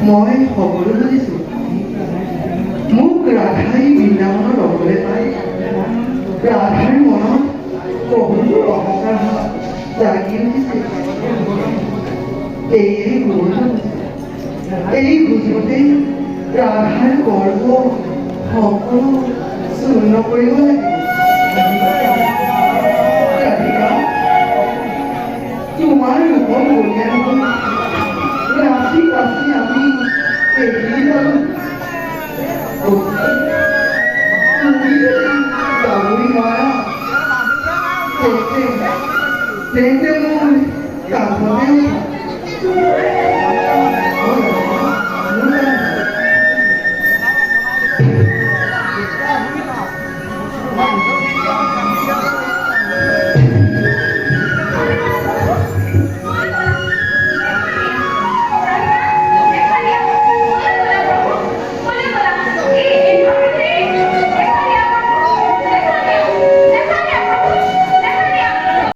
মই সকলো বুজিছো মোক ৰাধাই বৃন্দাবনত অকলে পাই ৰাধাৰ মনত বহুতো অহংকাৰ জাগি উঠিছে এই বুজোতেই ৰাধাৰ গৰ্ব সকলো চূৰ্ণ কৰিব লাগিব তোমাৰ ৰূপৰ বলিয়া ৰাশি কাশি আমি এৰি ললো গাভৰি মাৰা তেন্তে মোৰ কাষতে